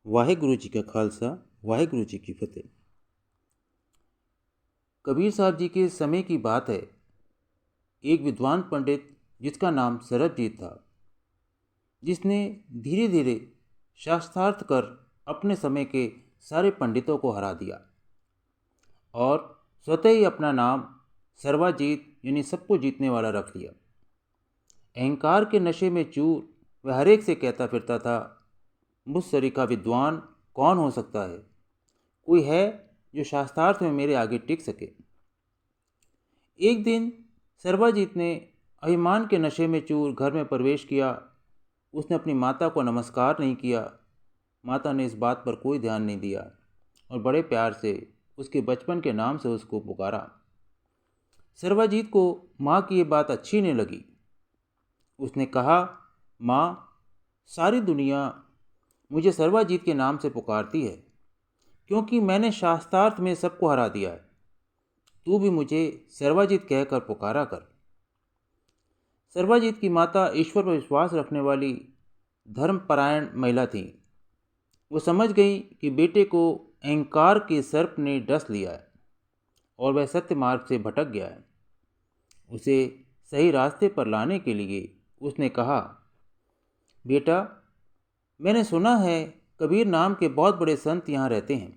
वाहिगुरु जी का खालसा, वाहिगुरु जी की फतेह। कबीर साहब जी के समय की बात है। एक विद्वान पंडित जिसका नाम सरबजीत था, जिसने धीरे धीरे शास्त्रार्थ कर अपने समय के सारे पंडितों को हरा दिया और स्वतः ही अपना नाम सर्वाजीत यानी सबको जीतने वाला रख लिया। अहंकार के नशे में चूर वह हर एक से कहता फिरता था, मुझ सरीखा विद्वान कौन हो सकता है? कोई है जो शास्त्रार्थ में मेरे आगे टिक सके? एक दिन सर्वाजीत ने अभिमान के नशे में चूर घर में प्रवेश किया। उसने अपनी माता को नमस्कार नहीं किया। माता ने इस बात पर कोई ध्यान नहीं दिया और बड़े प्यार से उसके बचपन के नाम से उसको पुकारा। सर्वाजीत को माँ की ये बात अच्छी नहीं लगी। उसने कहा, माँ, सारी दुनिया मुझे सर्वाजीत के नाम से पुकारती है क्योंकि मैंने शास्त्रार्थ में सबको हरा दिया है। तू भी मुझे सर्वाजीत कहकर पुकारा कर। सर्वाजीत की माता ईश्वर पर विश्वास रखने वाली धर्मपरायण महिला थी। वो समझ गई कि बेटे को अहंकार के सर्प ने डस लिया है और वह सत्य मार्ग से भटक गया है। उसे सही रास्ते पर लाने के लिए उसने कहा, बेटा, मैंने सुना है कबीर नाम के बहुत बड़े संत यहाँ रहते हैं।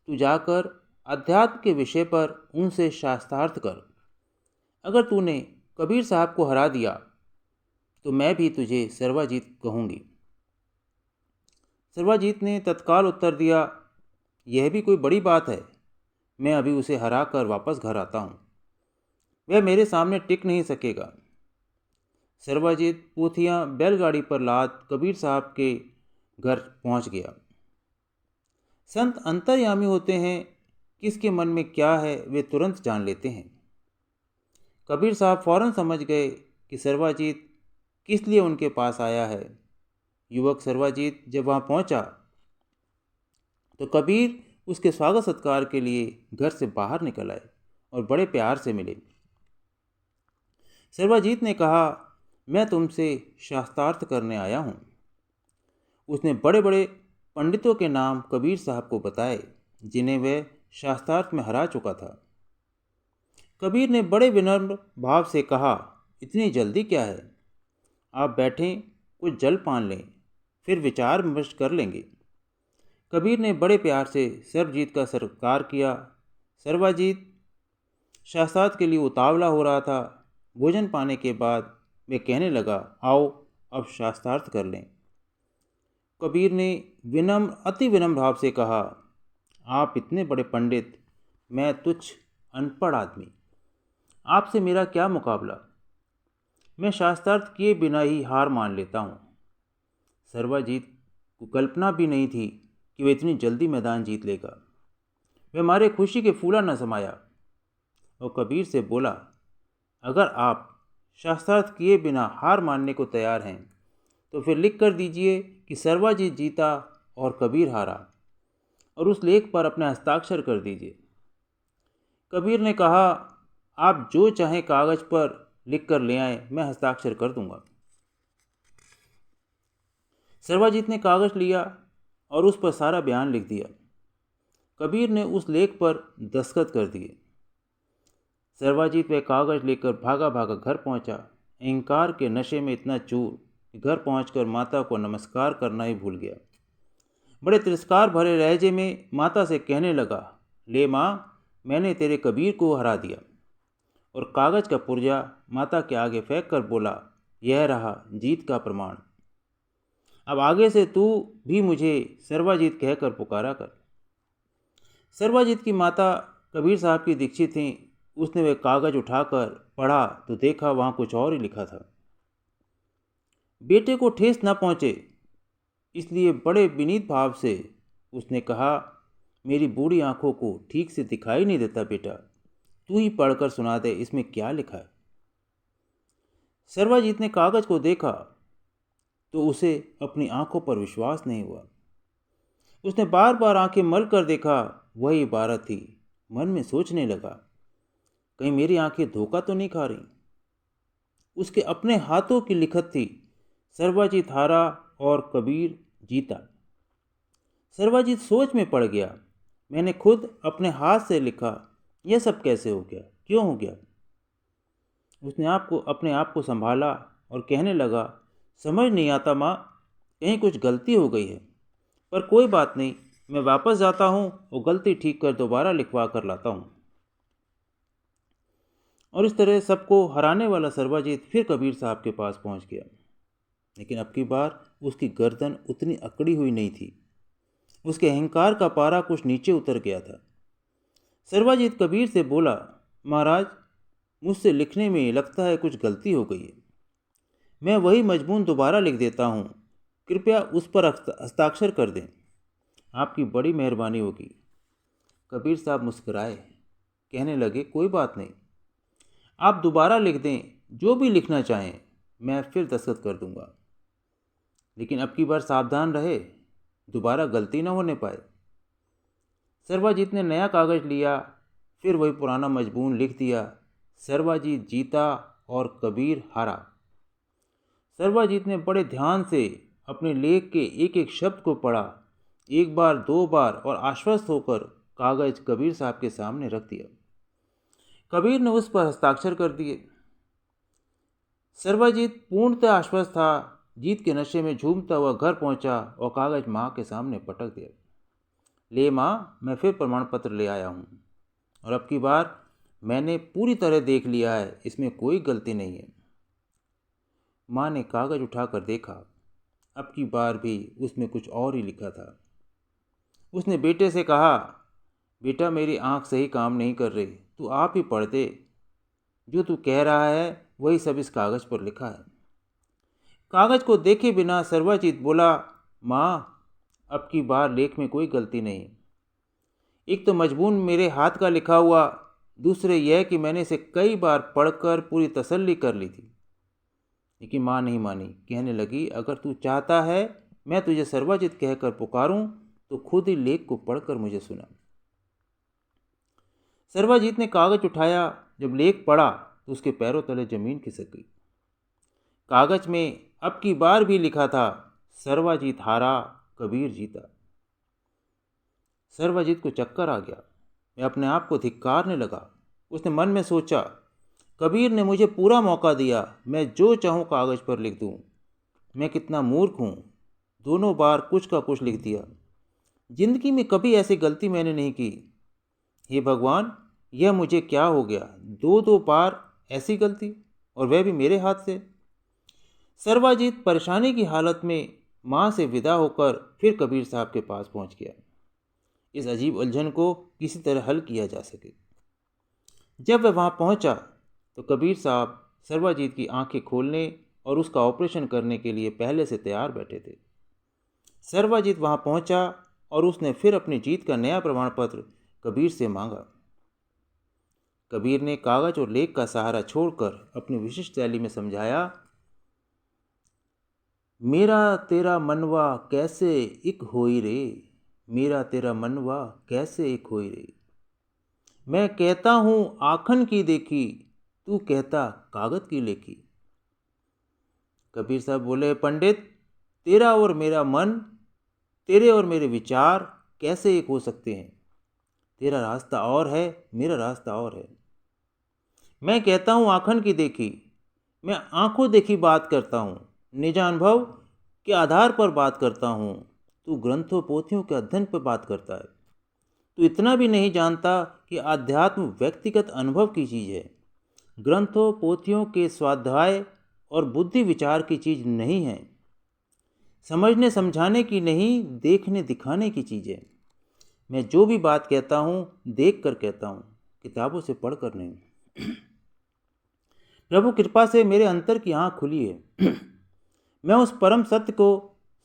तू जाकर अध्यात्म के विषय पर उनसे शास्त्रार्थ कर। अगर तूने कबीर साहब को हरा दिया तो मैं भी तुझे सर्वाजीत कहूँगी। सर्वाजीत ने तत्काल उत्तर दिया, यह भी कोई बड़ी बात है? मैं अभी उसे हरा कर वापस घर आता हूँ। वह मेरे सामने टिक नहीं सकेगा। सर्वाजीत पूथियाँ बैलगाड़ी पर लाद कबीर साहब के घर पहुँच गया। संत अंतर्यामी होते हैं, किसके मन में क्या है वे तुरंत जान लेते हैं। कबीर साहब फौरन समझ गए कि सर्वाजीत किस लिए उनके पास आया है। युवक सर्वाजीत जब वहाँ पहुँचा तो कबीर उसके स्वागत सत्कार के लिए घर से बाहर निकल आए और बड़े प्यार से मिले। सर्वाजीत ने कहा, मैं तुमसे शास्त्रार्थ करने आया हूँ। उसने बड़े बड़े पंडितों के नाम कबीर साहब को बताए जिन्हें वह शास्त्रार्थ में हरा चुका था। कबीर ने बड़े विनम्र भाव से कहा, इतनी जल्दी क्या है? आप बैठें, कुछ जल पान लें, फिर विचार विमर्श कर लेंगे। कबीर ने बड़े प्यार से सर्वजीत का सत्कार किया। सर्वाजीत शास्त्रार्थ के लिए उतावला हो रहा था। भोजन पाने के बाद वह कहने लगा, आओ अब शास्त्रार्थ कर लें। कबीर ने विनम्र अति विनम्र भाव से कहा, आप इतने बड़े पंडित, मैं तुच्छ अनपढ़ आदमी, आपसे मेरा क्या मुकाबला? मैं शास्त्रार्थ किए बिना ही हार मान लेता हूँ। सर्वाजीत को कल्पना भी नहीं थी कि वह इतनी जल्दी मैदान जीत लेगा। वह मारे खुशी के फूला न समाया और कबीर से बोला, अगर आप शास्त्रार्थ किए बिना हार मानने को तैयार हैं तो फिर लिख कर दीजिए कि सर्वाजीत जीता और कबीर हारा, और उस लेख पर अपने हस्ताक्षर कर दीजिए। कबीर ने कहा, आप जो चाहें कागज पर लिख कर ले आए, मैं हस्ताक्षर कर दूंगा। सर्वाजीत ने कागज लिया और उस पर सारा बयान लिख दिया। कबीर ने उस लेख पर दस्तखत कर दिए। सर्वाजीत वह कागज लेकर भागा भागा घर पहुंचा। अहंकार के नशे में इतना चूर कि घर पहुंचकर माता को नमस्कार करना ही भूल गया। बड़े तिरस्कार भरे लहजे में माता से कहने लगा, ले माँ, मैंने तेरे कबीर को हरा दिया। और कागज का पुर्जा माता के आगे फेंक कर बोला, यह रहा जीत का प्रमाण। अब आगे से तू भी मुझे सर्वाजीत कहकर पुकारा कर। सर्वाजीत की माता कबीर साहब की दीक्षित थीं। उसने वह कागज उठाकर पढ़ा तो देखा वहाँ कुछ और ही लिखा था। बेटे को ठेस न पहुँचे इसलिए बड़े विनीत भाव से उसने कहा, मेरी बूढ़ी आंखों को ठीक से दिखाई नहीं देता बेटा, तू ही पढ़कर सुना दे, इसमें क्या लिखा है। सर्वाजीत ने कागज को देखा तो उसे अपनी आंखों पर विश्वास नहीं हुआ। उसने बार बार आंखें मल कर देखा, वही इबारत थी। मन में सोचने लगा, कहीं मेरी आंखें धोखा तो नहीं खा रही। उसके अपने हाथों की लिखत थी, सर्वाजीत हारा और कबीर जीता। सर्वाजीत सोच में पड़ गया। मैंने खुद अपने हाथ से लिखा, यह सब कैसे हो गया, क्यों हो गया? उसने अपने आप को संभाला और कहने लगा, समझ नहीं आता माँ, कहीं कुछ गलती हो गई है। पर कोई बात नहीं, मैं वापस जाता हूँ और गलती ठीक कर दोबारा लिखवा कर लाता हूँ। और इस तरह सबको हराने वाला सर्वाजीत फिर कबीर साहब के पास पहुँच गया। लेकिन अब की बार उसकी गर्दन उतनी अकड़ी हुई नहीं थी। उसके अहंकार का पारा कुछ नीचे उतर गया था। सर्वाजीत कबीर से बोला, महाराज, मुझसे लिखने में लगता है कुछ गलती हो गई है। मैं वही मजमून दोबारा लिख देता हूँ, कृपया उस पर हस्ताक्षर कर दें। आपकी बड़ी मेहरबानी होगी। कबीर साहब मुस्कुराए, कहने लगे, कोई बात नहीं, आप दोबारा लिख दें, जो भी लिखना चाहें, मैं फिर दस्तखत कर दूंगा। लेकिन अब की बार सावधान रहे, दोबारा गलती न होने पाए। सर्वाजीत ने नया कागज़ लिया, फिर वही पुराना मजमून लिख दिया। सर्वाजीत जीता और कबीर हारा। सर्वाजीत ने बड़े ध्यान से अपने लेख के एक एक शब्द को पढ़ा, एक बार, दो बार, और आश्वस्त होकर कागज़ कबीर साहब के सामने रख दिया। कबीर ने उस पर हस्ताक्षर कर दिए। सर्वाजीत पूर्णतः आश्वस्त था। जीत के नशे में झूमता हुआ घर पहुंचा और कागज़ माँ के सामने पटक दिया। ले माँ, मैं फिर प्रमाण पत्र ले आया हूँ, और अब की बार मैंने पूरी तरह देख लिया है, इसमें कोई गलती नहीं है। माँ ने कागज़ उठाकर देखा। अब की बार भी उसमें कुछ और ही लिखा था। उसने बेटे से कहा, बेटा, मेरी आँख सही काम नहीं कर रही, तू आप ही पढ़ दे। जो तू कह रहा है वही सब इस कागज़ पर लिखा है। कागज़ को देखे बिना सर्वाजीत बोला, माँ, अब की बार लेख में कोई गलती नहीं। एक तो मजमून मेरे हाथ का लिखा हुआ, दूसरे यह कि मैंने इसे कई बार पढ़कर पूरी तसल्ली कर ली थी। लेकिन माँ नहीं मानी, कहने लगी, अगर तू चाहता है मैं तुझे सर्वाजीत कहकर पुकारूं तो खुद ही लेख को पढ़कर मुझे सुना। सर्वाजीत ने कागज़ उठाया। जब लेख पढ़ा तो उसके पैरों तले जमीन खिसक गई। कागज़ में अब की बार भी लिखा था, सर्वाजीत हारा, कबीर जीता। सर्वाजीत को चक्कर आ गया। मैं अपने आप को धिक्कारने लगा। उसने मन में सोचा, कबीर ने मुझे पूरा मौका दिया, मैं जो चाहूँ कागज़ पर लिख दूँ। मैं कितना मूर्ख हूँ, दोनों बार कुछ का कुछ लिख दिया। जिंदगी में कभी ऐसी गलती मैंने नहीं की। हे भगवान, यह मुझे क्या हो गया, दो दो बार ऐसी गलती, और वह भी मेरे हाथ से। सर्वाजीत परेशानी की हालत में माँ से विदा होकर फिर कबीर साहब के पास पहुँच गया। इस अजीब उलझन को किसी तरह हल किया जा सके। जब वह वहाँ पहुँचा तो कबीर साहब सर्वाजीत की आंखें खोलने और उसका ऑपरेशन करने के लिए पहले से तैयार बैठे थे। सर्वाजीत वहाँ पहुँचा और उसने फिर अपनी जीत का नया प्रमाण पत्र कबीर से मांगा। कबीर ने कागज़ और लेख का सहारा छोड़कर अपनी विशिष्ट शैली में समझाया, मेरा तेरा मनवा कैसे एक होई रे, मेरा तेरा मनवा कैसे एक होई रे। मैं कहता हूँ आखन की देखी, तू कहता कागज की लेखी। कबीर साहब बोले, पंडित, तेरा और मेरा मन, तेरे और मेरे विचार कैसे एक हो सकते हैं? तेरा रास्ता और है, मेरा रास्ता और है। मैं कहता हूँ आखन की देखी, मैं आंखों देखी बात करता हूँ, निजानुभव के आधार पर बात करता हूँ। तू ग्रंथों पोथियों के अध्ययन पर बात करता है। तू इतना भी नहीं जानता कि आध्यात्म व्यक्तिगत अनुभव की चीज़ है। ग्रंथों पोथियों के स्वाध्याय और बुद्धि विचार की चीज़ नहीं है। समझने समझाने की नहीं, देखने दिखाने की चीज़ है। मैं जो भी बात कहता हूँ देख कर कहता हूँ, किताबों से पढ़ कर नहीं। प्रभु कृपा से मेरे अंतर की आँख खुली है। मैं उस परम सत्य को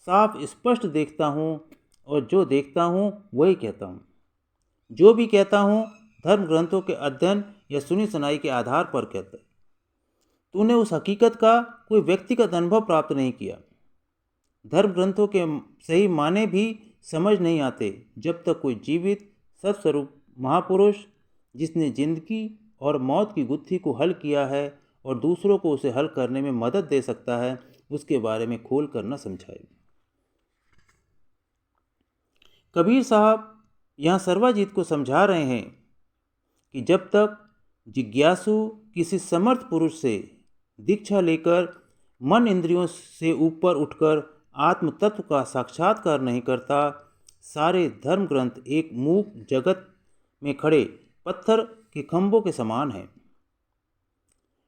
साफ स्पष्ट देखता हूँ और जो देखता हूँ वही कहता हूँ। जो भी कहता हूँ धर्म ग्रंथों के अध्ययन या सुनी सुनाई के आधार पर कहता है। तूने उस हकीकत का कोई व्यक्तिगत अनुभव प्राप्त नहीं किया। धर्म ग्रंथों के सही माने भी समझ नहीं आते जब तक कोई जीवित सत्स्वरूप महापुरुष, जिसने जिंदगी और मौत की गुत्थी को हल किया है और दूसरों को उसे हल करने में मदद दे सकता है, उसके बारे में खोल कर न समझाए। कबीर साहब यहाँ सर्वाजीत को समझा रहे हैं कि जब तक जिज्ञासु किसी समर्थ पुरुष से दीक्षा लेकर मन इंद्रियों से ऊपर उठकर आत्म तत्व का साक्षात्कार नहीं करता, सारे धर्म ग्रंथ एक मूक जगत में खड़े पत्थर के खंभों के समान हैं।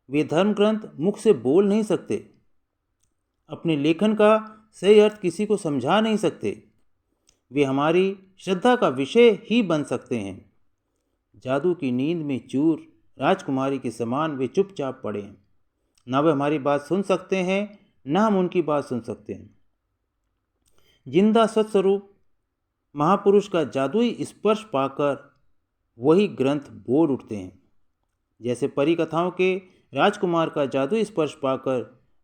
वे धर्म ग्रंथ मुख से बोल नहीं सकते, अपने लेखन का सही अर्थ किसी को समझा नहीं सकते। वे हमारी श्रद्धा का विषय ही बन सकते हैं। जादू की नींद में चूर राजकुमारी के समान वे चुपचाप पड़े हैं। ना वे हमारी बात सुन सकते हैं, ना हम उनकी बात सुन सकते हैं। जिंदा सत्स्वरूप महापुरुष का जादुई स्पर्श पाकर वही ग्रंथ बोल उठते हैं। जैसे परी कथाओं के राजकुमार का जादुई स्पर्श पाकर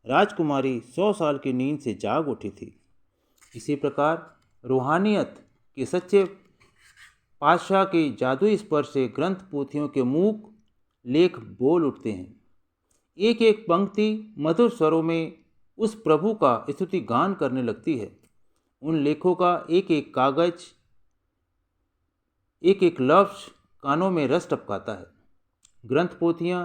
राजकुमारी 100 साल की नींद से जाग उठी थी, इसी प्रकार रूहानियत के सच्चे पातशाह के जादुई स्पर्श से ग्रंथ पोथियों के मूक लेख बोल उठते हैं। एक एक पंक्ति मधुर स्वरों में उस प्रभु का स्तुति गान करने लगती है। उन लेखों का एक एक कागज, एक एक लफ्ज कानों में रस टपकाता है। ग्रंथ पोथियाँ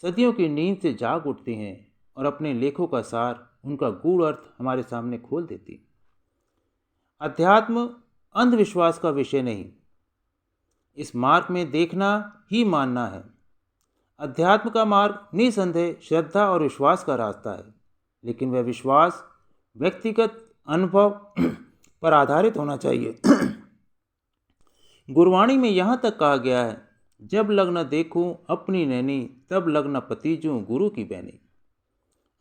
सदियों की नींद से जाग उठती हैं और अपने लेखों का सार, उनका गूढ़ अर्थ हमारे सामने खोल देती। अध्यात्म अंधविश्वास का विषय नहीं, इस मार्ग में देखना ही मानना है। अध्यात्म का मार्ग निसंदेह श्रद्धा और विश्वास का रास्ता है, लेकिन वह विश्वास व्यक्तिगत अनुभव पर आधारित होना चाहिए। गुरवाणी में यहाँ तक कहा गया है, जब लग्न देखूं अपनी नैनी, तब लग्न पतीजूं गुरु की बैनी।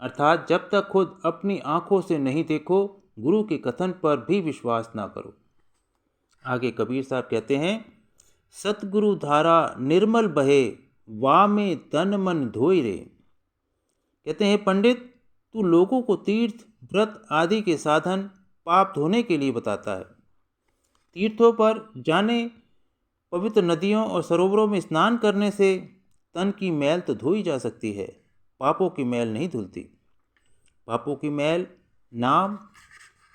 अर्थात जब तक खुद अपनी आंखों से नहीं देखो, गुरु के कथन पर भी विश्वास ना करो। आगे कबीर साहब कहते हैं, सतगुरु धारा निर्मल बहे, वामे तन मन धोई रे। कहते हैं, पंडित तू लोगों को तीर्थ व्रत आदि के साधन पाप धोने के लिए बताता है। तीर्थों पर जाने, पवित्र नदियों और सरोवरों में स्नान करने से तन की मैल तो धोई जा सकती है, पापों की मैल नहीं धुलती। पापों की मैल नाम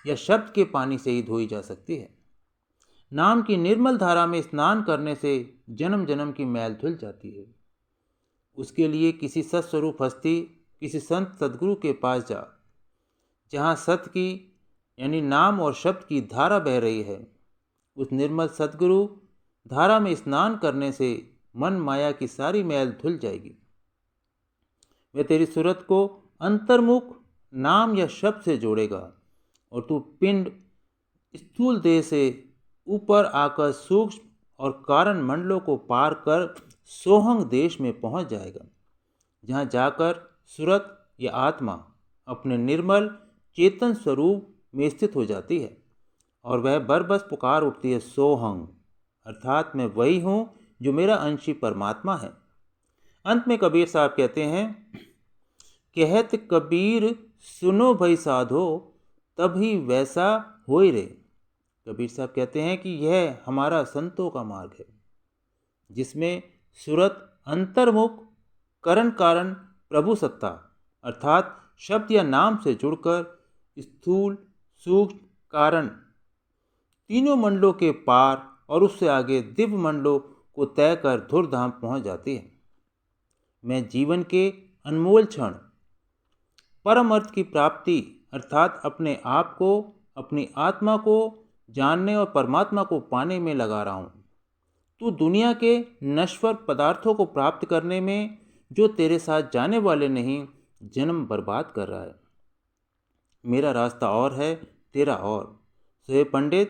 या शब्द के पानी से ही धोई जा सकती है। नाम की निर्मल धारा में स्नान करने से जन्म जन्म की मैल धुल जाती है। उसके लिए किसी सत्स्वरूप हस्ती, किसी संत सदगुरु के पास जा, जहाँ सत्य की यानी नाम और शब्द की धारा बह रही है। उस निर्मल सदगुरु धारा में स्नान करने से मन माया की सारी मैल धुल जाएगी। वह तेरी सूरत को अंतर्मुख नाम या शब्द से जोड़ेगा और तू पिंड स्थूल देह से ऊपर आकर सूक्ष्म और कारण मंडलों को पार कर सोहंग देश में पहुंच जाएगा, जहां जाकर सूरत या आत्मा अपने निर्मल चेतन स्वरूप में स्थित हो जाती है और वह बरबस पुकार उठती है, सोहंग, अर्थात मैं वही हूँ जो मेरा अंशी परमात्मा है। अंत में कबीर साहब कहते हैं, कहत कबीर सुनो भई साधो, तभी वैसा होई रे। कबीर साहब कहते हैं कि यह हमारा संतों का मार्ग है, जिसमें सूरत अंतर्मुख, करण कारण प्रभु सत्ता अर्थात शब्द या नाम से जुड़कर स्थूल सूक्ष्म कारण तीनों मंडलों के पार और उससे आगे दिव्य मंडलों को तय कर धुरधाम पहुंच जाती है। मैं जीवन के अनमोल क्षण परम अर्थ की प्राप्ति अर्थात अपने आप को, अपनी आत्मा को जानने और परमात्मा को पाने में लगा रहा हूँ। तू दुनिया के नश्वर पदार्थों को प्राप्त करने में, जो तेरे साथ जाने वाले नहीं, जन्म बर्बाद कर रहा है। मेरा रास्ता और है, तेरा और। सो हे पंडित,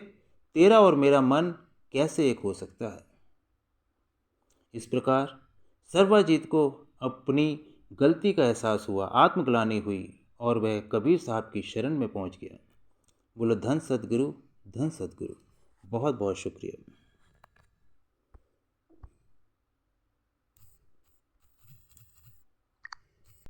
तेरा और मेरा मन कैसे एक हो सकता है। इस प्रकार सर्वजीत को अपनी गलती का एहसास हुआ, आत्मग्लानि हुई और वह कबीर साहब की शरण में पहुंच गया। बोलो धन सद्गुरु, धन सद्गुरु। बहुत बहुत शुक्रिया।